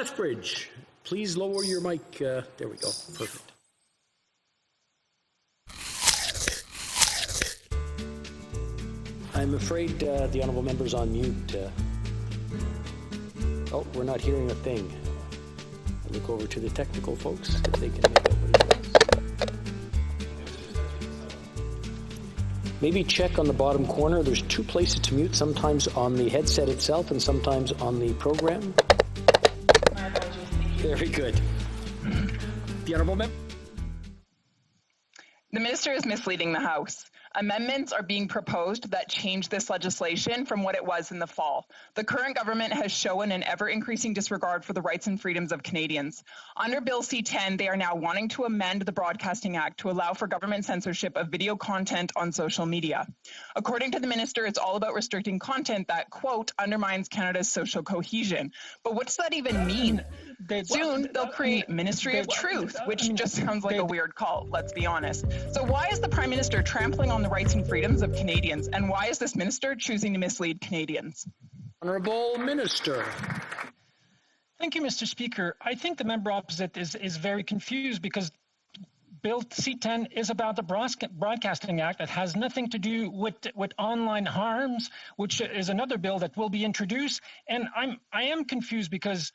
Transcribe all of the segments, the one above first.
Lethbridge, please lower your mic. There we go. Perfect. I'm afraid the honourable member's on mute. Oh, we're not hearing a thing. I look over to the technical folks if they can make out what he says. Maybe check on the bottom corner. There's two places to mute, sometimes on the headset itself and sometimes on the program. Very good. The honourable member. The minister is misleading the House. Amendments are being proposed that change this legislation from what it was in the fall. The current government has shown an ever-increasing disregard for the rights and freedoms of Canadians. Under Bill C-10, they are now wanting to amend the Broadcasting Act to allow for government censorship of video content on social media. According to the minister, it's all about restricting content that, quote, undermines Canada's social cohesion. But what does that even mean? Soon, they'll create Ministry of Truth, which just sounds like a weird cult, let's be honest. So why is the Prime Minister trampling on the rights and freedoms of Canadians? And why is this minister choosing to mislead Canadians? Honourable Minister. Thank you, Mr. Speaker. I think the member opposite is very confused because Bill C-10 is about the Broadcasting Act. It has nothing to do with online harms, which is another bill that will be introduced. And I am confused because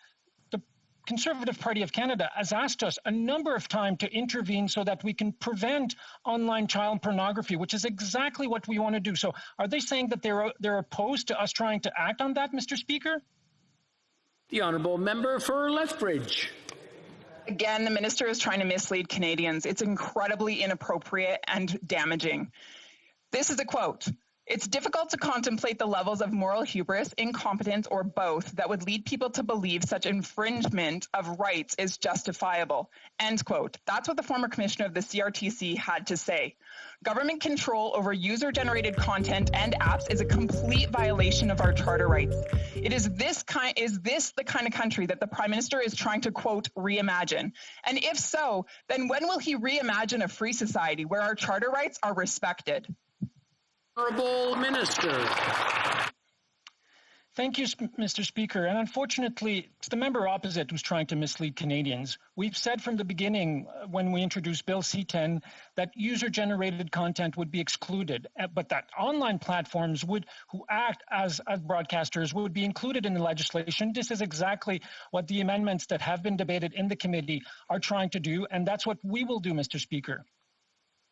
the Conservative Party of Canada has asked us a number of times to intervene so that we can prevent online child pornography, which is exactly what we want to do. So are they saying that they're opposed to us trying to act on that, Mr. Speaker? The honourable member for Lethbridge. Again, the minister is trying to mislead Canadians. It's incredibly inappropriate and damaging. This is a quote. It's difficult to contemplate the levels of moral hubris, incompetence, or both that would lead people to believe such infringement of rights is justifiable. End quote. That's what the former commissioner of the CRTC had to say. Government control over user-generated content and apps is a complete violation of our charter rights. Is this the kind of country that the Prime Minister is trying to, quote, reimagine? And if so, then when will he reimagine a free society where our charter rights are respected? Honourable Minister. Thank you, Mr. Speaker. And unfortunately, it's the member opposite who's trying to mislead Canadians. We've said from the beginning, when we introduced Bill C-10, that user-generated content would be excluded, but that online platforms who act as broadcasters would be included in the legislation. This is exactly what the amendments that have been debated in the committee are trying to do, and that's what we will do, Mr. Speaker.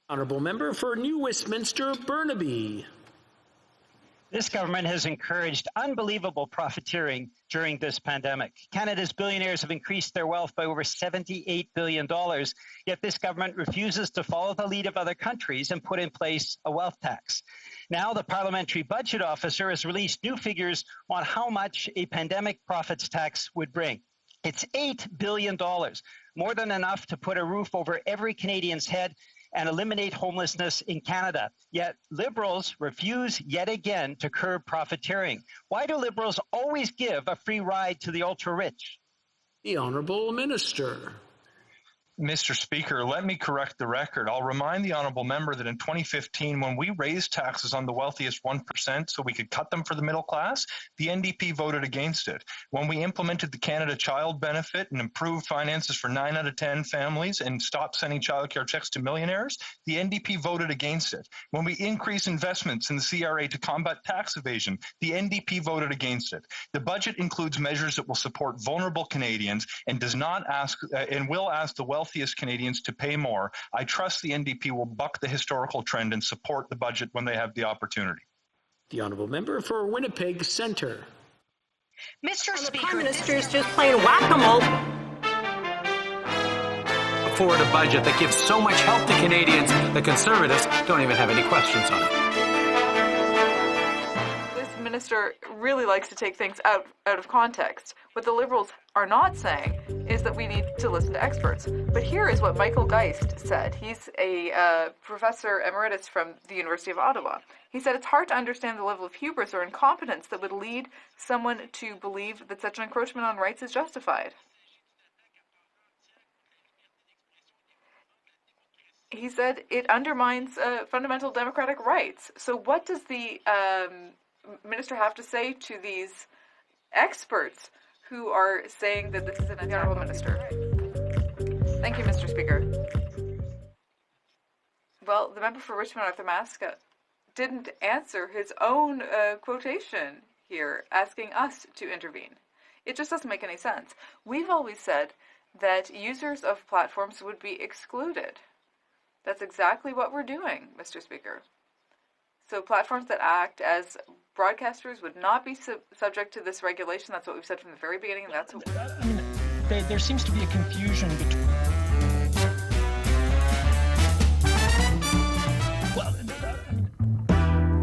Honourable member for New Westminster, Burnaby. This government has encouraged unbelievable profiteering during this pandemic. Canada's billionaires have increased their wealth by over $78 billion, yet this government refuses to follow the lead of other countries and put in place a wealth tax. Now, the Parliamentary Budget Officer has released new figures on how much a pandemic profits tax would bring. It's $8 billion, more than enough to put a roof over every Canadian's head and eliminate homelessness in Canada. Yet Liberals refuse yet again to curb profiteering. Why do Liberals always give a free ride to the ultra-rich? The Honourable Minister. Mr. Speaker, let me correct the record. I'll remind the honourable member that in 2015, when we raised taxes on the wealthiest 1% so we could cut them for the middle class, the NDP voted against it. When we implemented the Canada Child Benefit and improved finances for 9 out of 10 families and stopped sending childcare checks to millionaires, the NDP voted against it. When we increased investments in the CRA to combat tax evasion, the NDP voted against it. The budget includes measures that will support vulnerable Canadians and does not ask and will ask the wealthiest Canadians to pay more. I trust the NDP will buck the historical trend and support the budget when they have the opportunity. The honourable member for Winnipeg Centre. Mr. Speaker, the Prime Minister is just playing whack-a-mole. Forward a budget that gives so much help to Canadians, the Conservatives don't even have any questions on it. This minister really likes to take things out of context. What the Liberals are not saying is that we need to listen to experts. But here is what Michael Geist said. He's a professor emeritus from the University of Ottawa. He said it's hard to understand the level of hubris or incompetence that would lead someone to believe that such an encroachment on rights is justified. He said it undermines fundamental democratic rights. So what does the minister have to say to these experts who are saying that this is an honourable minister. Thank you, Mr. Speaker. Well, the member for Richmond Arthur-Mascot didn't answer his own quotation here, asking us to intervene. It just doesn't make any sense. We've always said that users of platforms would be excluded. That's exactly what we're doing, Mr. Speaker. So platforms that act as broadcasters would not be subject to this regulation. That's what we've said from the very beginning. And that's what there seems to be a confusion between.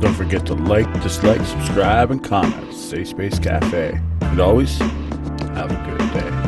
Don't forget to like, dislike, subscribe, and comment. Safe Space Cafe. And always, have a good day.